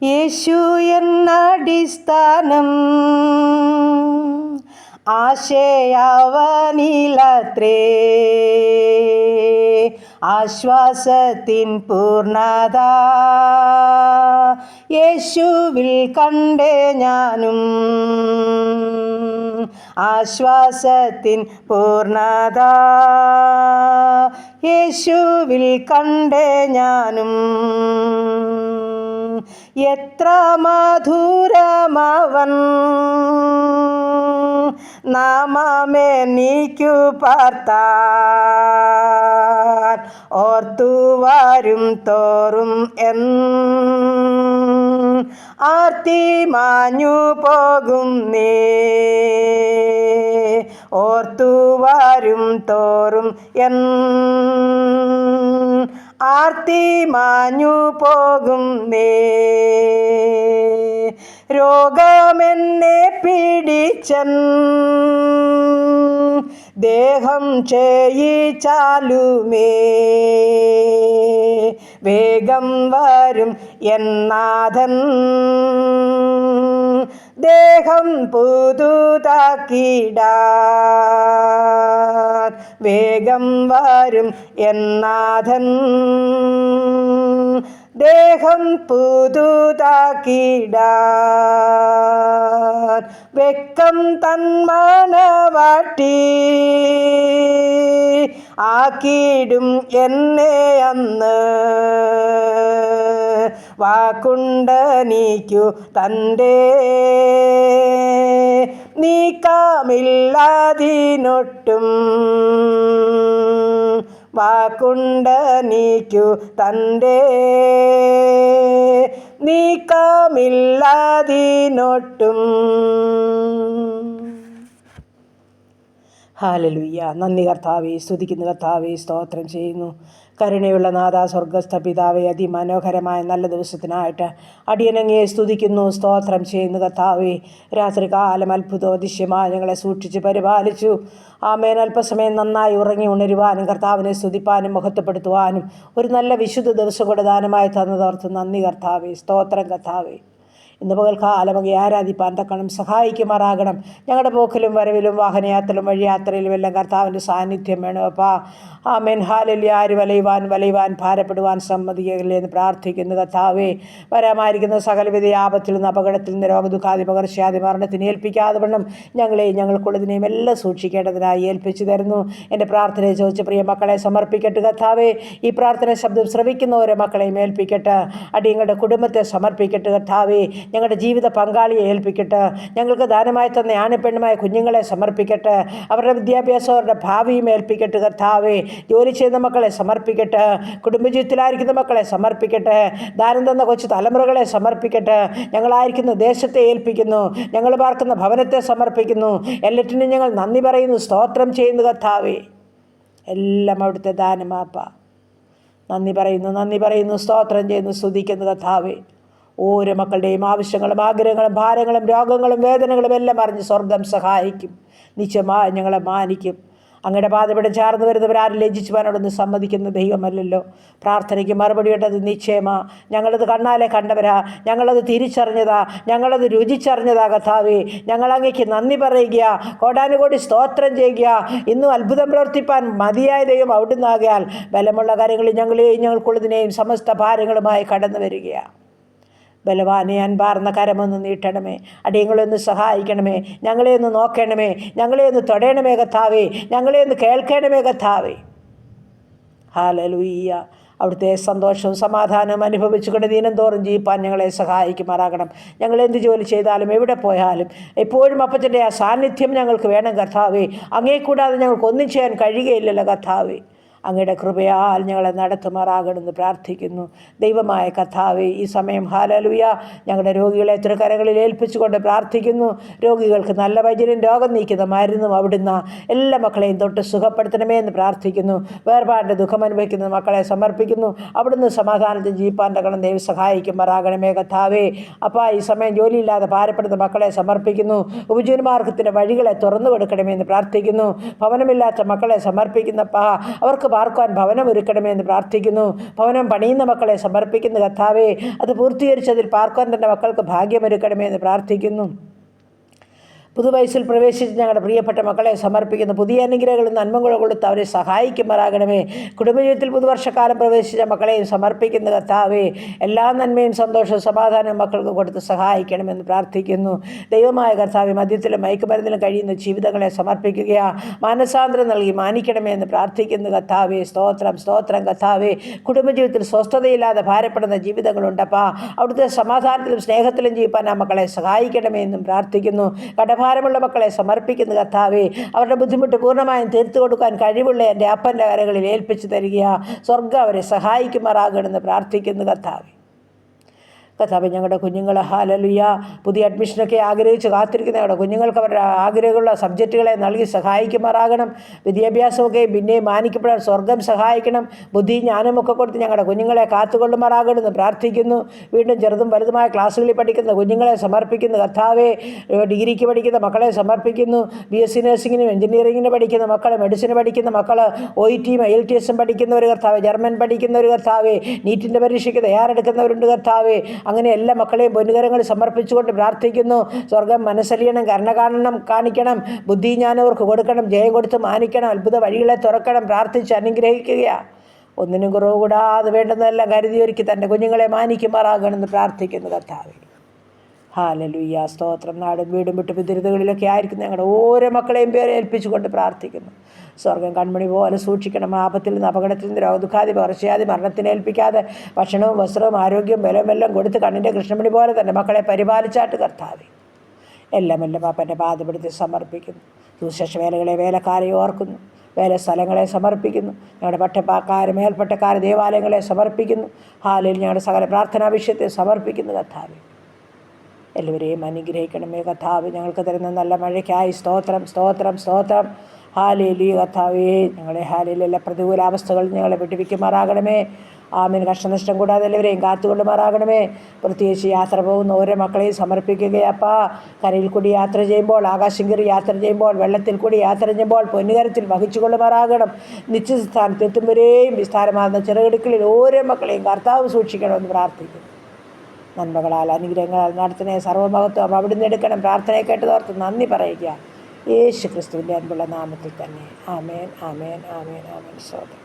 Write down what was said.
യേശു എന്നടിസ്ഥാനം ആശയവനിലത്രേ, ആശ്വാസത്തിൻ പൂർണ്ണത യേശുവിൽ കണ്ടേ ഞാനും, ആശ്വാസത്തിൻ പൂർണ്ണത യേശുവിൽ കണ്ടേ ഞാനും. എത്ര മധുരമവൻ നാമമെനിക്കു പാർത്താൻ, ഓർത്തു വരും തോറും ആർത്തി മാഞ്ഞു പോകുന്നേ, ഓർത്തു വരും തോറും ആർത്തി മാഞ്ഞു പോകുന്നേ. രോഗമെന്നെ പിടിച്ചൻ ദേഹം ചെയ്യിച്ചാലുമേ, വേഗം വരും എന്നാഥൻ ദേഹം പുതുതാക്കിടാൻ, വേഗം വരും എന്നാഥൻ ദേഹം പുതുതാക്കിടാൻ. വെക്കം തന്മനവാട്ടി ആക്കിയിടും എന്നെ അന്ന്, വാക്കുണ്ടനിക്കു തൻ്റെ നീക്കമില്ലാതിനൊട്ടും, വാക്കുണ്ടനിക്കു തൻ്റെ നീക്കമില്ലാതിനൊട്ടും. ഹല്ലേലൂയ. നന്ദി കർത്താവേ, സ്തുതിക്കുന്നു കർത്താവേ, സ്തോത്രം ചെയ്യുന്നു. കരുണയുള്ള നാഥ, സ്വർഗസ്ഥ പിതാവേ, അതിമനോഹരമായ നല്ല ദിവസത്തിനായിട്ട് അടിയനങ്ങയെ സ്തുതിക്കുന്നു, സ്തോത്രം ചെയ്യുന്നു കർത്താവേ. രാത്രികാലം അത്ഭുതവും അതിശയമായി ഞങ്ങളെ സൂക്ഷിച്ച് പരിപാലിച്ചു. ആമേൻ. അല്പസമയം നന്നായി ഉറങ്ങി ഉണരുവാനും കർത്താവിനെ സ്തുതിപ്പാനും മഹത്വപ്പെടുത്തുവാനും ഒരു നല്ല വിശുദ്ധ ദിവസം കൂടെ ദാനമായി തന്നതോർത്ത് നന്ദി കർത്താവേ, സ്തോത്രം കർത്താവേ. ഇന്ന് പകൽക്കാലം അങ്ങയെ ആരാധിപ്പാൻ തക്കണം സഹായിക്കുമാറാകണം. ഞങ്ങളുടെ പോക്കിലും വരവിലും വാഹനയാത്രയിലും വഴിയാത്രയിലും എല്ലാം കർത്താവിൻ്റെ സാന്നിധ്യം വേണം അപ്പാ. ആമേൻ. ഹല്ലേലൂയ. ആര് വലയുവാൻ ഭാരപ്പെടുവാൻ സമ്മതിക്കല്ലേ എന്ന് പ്രാർത്ഥിക്കുന്നു കർത്താവേ. വരാമായിരിക്കുന്ന സകലവിധ ആപത്തിൽ നിന്ന്, അപകടത്തിൽ നിന്ന്, രോഗദുഃഖാദി പകർച്ചയാദി മരണത്തിന് ഏൽപ്പിക്കാതെ വണ്ണം ഞങ്ങളെയും ഞങ്ങൾക്കുള്ളതിനെയും എല്ലാം സൂക്ഷിക്കേണ്ടതിനായി ഏൽപ്പിച്ചു തരുന്നു. എൻ്റെ പ്രാർത്ഥനയെ ചോദിച്ച പ്രിയ മക്കളെ സമർപ്പിക്കട്ടെ കർത്താവേ. ഈ പ്രാർത്ഥന ശബ്ദം ശ്രവിക്കുന്ന ഓരോ മക്കളെയും ഏൽപ്പിക്കട്ടെ. അടിയങ്ങളുടെ കുടുംബത്തെ സമർപ്പിക്കട്ടെ കർത്താവേ. ഞങ്ങളുടെ ജീവിത പങ്കാളിയെ ഏൽപ്പിക്കട്ടെ. ഞങ്ങൾക്ക് ദാനമായി തന്ന ആണപ്പെണ്ണുമായ കുഞ്ഞുങ്ങളെ സമർപ്പിക്കട്ടെ. അവരുടെ വിദ്യാഭ്യാസം, അവരുടെ ഭാവിയും ഏൽപ്പിക്കട്ടെ കർത്താവേ. ജോലി ചെയ്യുന്ന മക്കളെ സമർപ്പിക്കട്ടെ. കുടുംബജീവിതത്തിലായിരിക്കുന്ന മക്കളെ സമർപ്പിക്കട്ടെ. ദാനം തന്ന കൊച്ചു തലമുറകളെ സമർപ്പിക്കട്ടെ. ഞങ്ങളായിരിക്കുന്ന ദേശത്തെ ഏൽപ്പിക്കുന്നു. ഞങ്ങൾ പാർക്കുന്ന ഭവനത്തെ സമർപ്പിക്കുന്നു. എല്ലാറ്റിനും ഞങ്ങൾ നന്ദി പറയുന്നു, സ്തോത്രം ചെയ്യുന്നു കർത്താവേ. എല്ലാം അവിടുത്തെ ദാനമാപ്പ. നന്ദി പറയുന്നു, സ്തോത്രം ചെയ്യുന്നു, സ്തുതിക്കുന്നു കർത്താവേ. ഓരോ മക്കളുടെയും ആവശ്യങ്ങളും ആഗ്രഹങ്ങളും ഭാരങ്ങളും രോഗങ്ങളും വേദനകളും എല്ലാം അറിഞ്ഞ് സ്വർഗം സഹായിക്കും. നിശ്ചയമായി ഞങ്ങളെ മാനിക്കും. അങ്ങയുടെ പാതപടി ചാർന്ന് വരുന്നവരാരും ലജ്ജിച്ചുവാനോടൊന്ന് സമ്മതിക്കുന്ന ദൈവമല്ലല്ലോ. പ്രാർത്ഥനയ്ക്ക് മറുപടി ഇട്ടത് നിശ്ചയമാ. ഞങ്ങളത് കണ്ണാലെ കണ്ടവരാ, ഞങ്ങളത് തിരിച്ചറിഞ്ഞതാ, ഞങ്ങളത് രുചിച്ചറിഞ്ഞതാ കർത്താവേ. ഞങ്ങളങ്ങയ്ക്ക് നന്ദി പറയുക, കോടാനുകോടി സ്തോത്രം ചെയ്യുക. ഇന്നും അത്ഭുതം പ്രവർത്തിപ്പാൻ മതിയായ ദൈവം അവിടുന്നാകയാൽ ബലമുള്ള കാര്യങ്ങളിൽ ഞങ്ങളെയും ഞങ്ങൾക്കുള്ളതിനെയും സമസ്ത ഭാരങ്ങളുമായി കടന്നു വരികയാണ്. ബലവാനെ അൻപാർന്ന കരമൊന്ന് നീട്ടണമേ. അടിയങ്ങളൊന്ന് സഹായിക്കണമേ. ഞങ്ങളെ ഒന്ന് നോക്കണമേ. ഞങ്ങളെ ഒന്ന് തൊടയണമേ കർത്താവേ. ഞങ്ങളെ ഒന്ന് കേൾക്കണമേ കർത്താവേ. ഹല്ലേലൂയ. അവിടുത്തെ സന്തോഷവും സമാധാനവും അനുഭവിച്ചുകൊണ്ട് ദിനം തോറും ജീവിപ്പാൻ ഞങ്ങളെ സഹായിക്കുമാറാകണം. ഞങ്ങൾ എന്ത് ജോലി ചെയ്താലും എവിടെ പോയാലും എപ്പോഴും അപ്പച്ചൻ്റെ ആ സാന്നിധ്യം ഞങ്ങൾക്ക് വേണം കർത്താവേ. അങ്ങേ കൂടാതെ ഞങ്ങൾക്ക് ഒന്നും ചെയ്യാൻ കഴിയുകയില്ലല്ലോ കർത്താവേ. അങ്ങയുടെ കൃപയാൽ ഞങ്ങളെ നടത്തുമാറാകണമെന്ന് പ്രാർത്ഥിക്കുന്നു. ദൈവമായ കർത്താവേ, ഈ സമയം ഹല്ലേലൂയ ഞങ്ങളുടെ രോഗികളെ തൃക്കരങ്ങളിൽ ഏൽപ്പിച്ചുകൊണ്ട് പ്രാർത്ഥിക്കുന്നു. രോഗികൾക്ക് നല്ല വൈദ്യനും രോഗം നീക്കുന്ന മരുന്നും അവിടുന്ന് എല്ലാ മക്കളെയും തൊട്ട് സുഖപ്പെടുത്തണമേ എന്ന് പ്രാർത്ഥിക്കുന്നു. വേർപാടിൻ്റെ ദുഃഖം അനുഭവിക്കുന്ന മക്കളെ സമർപ്പിക്കുന്നു. അവിടുന്ന് സമാധാനത്തിൽ ജീവിപ്പാൻ തക്കണം ദൈവം സഹായിക്കുമാറാകണമേ കർത്താവേ. അപ്പോൾ ഈ സമയം ജോലിയില്ലാതെ ഭാരപ്പെടുന്ന മക്കളെ സമർപ്പിക്കുന്നു. ഉപജീവനമാർഗത്തിൻ്റെ വഴികളെ തുറന്നു കൊടുക്കണമെന്ന് പ്രാർത്ഥിക്കുന്നു. ഭവനമില്ലാത്ത മക്കളെ സമർപ്പിക്കുന്നപ്പാ. അവർക്ക് പാർക്കുവാൻ ഭവനം ഒരുക്കണമേ എന്ന് പ്രാർത്ഥിക്കുന്നു. ഭവനം പണിയുന്ന മക്കളെ സമർപ്പിക്കുന്നു കർത്താവേ. അത് പൂർത്തീകരിച്ചതിൽ പാർക്കുവാൻ തന്നെ മക്കൾക്ക് ഭാഗ്യമൊരുക്കണമേ എന്ന് പ്രാർത്ഥിക്കുന്നു. പുതുവയസ്സിൽ പ്രവേശിച്ച് ഞങ്ങളുടെ പ്രിയപ്പെട്ട മക്കളെ സമർപ്പിക്കുന്നു. പുതിയ അനുഗ്രഹങ്ങളും നന്മകളും കൊടുത്ത് അവരെ സഹായിക്കുമാറാകണമേ. കുടുംബജീവിതത്തിൽ പുതുവർഷക്കാലം പ്രവേശിച്ച മക്കളെയും സമർപ്പിക്കുന്ന കർത്താവേ, എല്ലാ നന്മയും സന്തോഷവും സമാധാനവും മക്കൾക്ക് കൊടുത്ത് സഹായിക്കണമെന്ന് പ്രാർത്ഥിക്കുന്നു. ദൈവമായ കർത്താവേ, മദ്യത്തിലും മയക്കുമരുന്നിലും കഴിയുന്ന ജീവിതങ്ങളെ സമർപ്പിക്കുകയാ. മാനസാന്തരം നൽകി മാനിക്കണമേ എന്ന് പ്രാർത്ഥിക്കുന്നു കർത്താവേ. സ്തോത്രം സ്തോത്രം കർത്താവേ. കുടുംബജീവിതത്തിൽ സ്വസ്ഥതയില്ലാതെ ഭാരപ്പെടുന്ന ജീവിതങ്ങളുണ്ടപ്പാ. അവിടുത്തെ സമാധാനത്തിലും സ്നേഹത്തിലും ജീവിപ്പാൻ ആ മക്കളെ സഹായിക്കണമേ എന്നും പ്രാർത്ഥിക്കുന്നു. ഭാരമുള്ള മക്കളെ സമർപ്പിക്കുന്ന കർത്താവേ, അവരുടെ ബുദ്ധിമുട്ട് പൂർണ്ണമായും തീർത്തു കൊടുക്കാൻ കഴിവുള്ള എൻ്റെ അപ്പൻ്റെ കരങ്ങളിൽ ഏൽപ്പിച്ചു തരികയാ. സ്വർഗ്ഗം അവരെ സഹായിക്കുമാറാകണമെന്ന് പ്രാർത്ഥിക്കുന്നു കർത്താവേ. കർത്താവേ, ഞങ്ങളുടെ കുഞ്ഞുങ്ങൾ ഹല്ലേലൂയ പുതിയ അഡ്മിഷനൊക്കെ ആഗ്രഹിച്ച് കാത്തിരിക്കുന്ന ഞങ്ങളുടെ കുഞ്ഞുങ്ങൾക്ക് അവരുടെ ആഗ്രഹമുള്ള സബ്ജക്റ്റുകളെ നൽകി സഹായിക്കുമാറാകണം. വിദ്യാഭ്യാസമൊക്കെ പിന്നെയും മാനിക്കപ്പെടാൻ സ്വർഗം സഹായിക്കണം. ബുദ്ധി ജ്ഞാനമൊക്കെ കൊടുത്ത് ഞങ്ങളുടെ കുഞ്ഞുങ്ങളെ കാത്തുകൊള്ളുമാറാകണമെന്ന് പ്രാർത്ഥിക്കുന്നു. വീണ്ടും ചെറുതും വലുതുമായ ക്ലാസ്സുകളിൽ പഠിക്കുന്ന കുഞ്ഞുങ്ങളെ സമർപ്പിക്കുന്നു കർത്താവേ. ഡിഗ്രിക്ക് പഠിക്കുന്ന മക്കളെ സമർപ്പിക്കുന്നു. BSc നഴ്സിങ്ങിനും എഞ്ചിനീയറിങ്ങിന് പഠിക്കുന്ന മക്കൾ, മെഡിസിന് പഠിക്കുന്ന മക്കൾ, OETയും IELTS പഠിക്കുന്നവർ കർത്താവേ, ജർമ്മൻ പഠിക്കുന്നവർ കർത്താവേ, നീറ്റിൻ്റെ പരീക്ഷയ്ക്ക് തയ്യാറെടുക്കുന്നവരുണ്ട് കർത്താവേ. അങ്ങനെ എല്ലാ മക്കളെയും പൊന്നുകരങ്ങളിൽ സമർപ്പിച്ചുകൊണ്ട് പ്രാർത്ഥിക്കുന്നു. സ്വർഗം മനസ്സലിയണം, കരുണ കാണിക്കണം, ബുദ്ധിജ്ഞാനവർക്ക് കൊടുക്കണം, ജയം കൊടുത്ത് മാനിക്കണം, അത്ഭുത വഴികളെ തുറക്കണം. പ്രാർത്ഥിച്ച് അനുഗ്രഹിക്കുകയാണ്. ഒന്നിനും കുറവ് കൂടാതെ വേണ്ടുന്നതെല്ലാം കരുതിയൊരുക്കി തൻ്റെ കുഞ്ഞുങ്ങളെ മാനിക്കുമാറാകണമെന്ന് പ്രാർത്ഥിക്കുന്നു കർത്താവേ. ഹല്ലേലൂയ സ്തോത്രം. നാടും വീടും വിട്ട് വിദുരിതകളിലൊക്കെ ആയിരിക്കും ഞങ്ങളുടെ ഓരോ മക്കളെയും പേരെ ഏൽപ്പിച്ചുകൊണ്ട് പ്രാർത്ഥിക്കുന്നു. സ്വർഗം കൺമണി പോലെ സൂക്ഷിക്കണം. ആപത്തിൽ നിന്ന്, അപകടത്തിൽ നിന്ന്, രോഗദുഃഖാതി പകർച്ചയാതി മരണത്തിന് ഏൽപ്പിക്കാതെ ഭക്ഷണവും വസ്ത്രവും ആരോഗ്യവും ബലമെല്ലാം കൊടുത്ത് കണ്ണിൻ്റെ കൃഷ്ണമണി പോലെ തന്നെ മക്കളെ പരിപാലിച്ചാട്ട് കർത്താവേ. എല്ലാം പാപ്പൻ്റെ പാദപ്പെടുത്തി സമർപ്പിക്കുന്നു. സുവിശേഷ വേലകളെ, വേലക്കാരെ ഓർക്കുന്നു. വേല സ്ഥലങ്ങളെ സമർപ്പിക്കുന്നു. ഞങ്ങളുടെ പട്ടക്കാർ, മേൽപ്പട്ടക്കാർ, ദേവാലയങ്ങളെ സമർപ്പിക്കുന്നു. ഹാലിൽ ഞങ്ങളുടെ സകല പ്രാർത്ഥനാ വിഷയത്തെ സമർപ്പിക്കുന്നു കർത്താവേ. എല്ലാവരെയും അനുഗ്രഹിക്കണമേ കർത്താവ്. ഞങ്ങൾക്ക് തരുന്ന നല്ല മഴയ്ക്കായി സ്തോത്രം സ്തോത്രം സ്തോത്രം. ഹല്ലേലൂയ കർത്താവേ. ഞങ്ങളെ ഹാലിലുള്ള പ്രതികൂലാവസ്ഥകൾ ഞങ്ങളെ വിട്ടുവയ്ക്കുമാറാകണമേ. ആമീൻ. കഷ്ടനഷ്ടം കൂടാതെ എല്ലാവരെയും കാത്തുകൊള്ളുമാറാകണമേ. പ്രത്യേകിച്ച് യാത്ര പോകുന്ന ഓരോ മക്കളെയും സമർപ്പിക്കുകയപ്പാ. കരയിൽ കൂടി യാത്ര ചെയ്യുമ്പോൾ, ആകാശം കയറി യാത്ര ചെയ്യുമ്പോൾ, വെള്ളത്തിൽ കൂടി യാത്ര ചെയ്യുമ്പോൾ പൊന്നുകരത്തിൽ വഹിച്ചുകൊള്ളുമാറാകണം. നിശ്ചിത സ്ഥാനത്തെത്തും വരെയും വിസ്താരമാകുന്ന ചെറുകിടുക്കളിൽ ഓരോ മക്കളെയും കർത്താവ് സൂക്ഷിക്കണമെന്ന് പ്രാർത്ഥിക്കുന്നു. നന്മകളാൽ അനുഗ്രഹങ്ങളാൽ നടത്തുന്ന സർവ്വമഹത്വം അവിടുന്ന് എടുക്കണം. പ്രാർത്ഥനയെ കേട്ടതോർത്ത് നന്ദി പറയുക. യേശു ക്രിസ്തുവിൻ്റെ അൻപുള്ള നാമത്തിൽ തന്നെ. ആമേൻ ആമേൻ ആമേൻ ആമേൻ. സ്തോത്രം.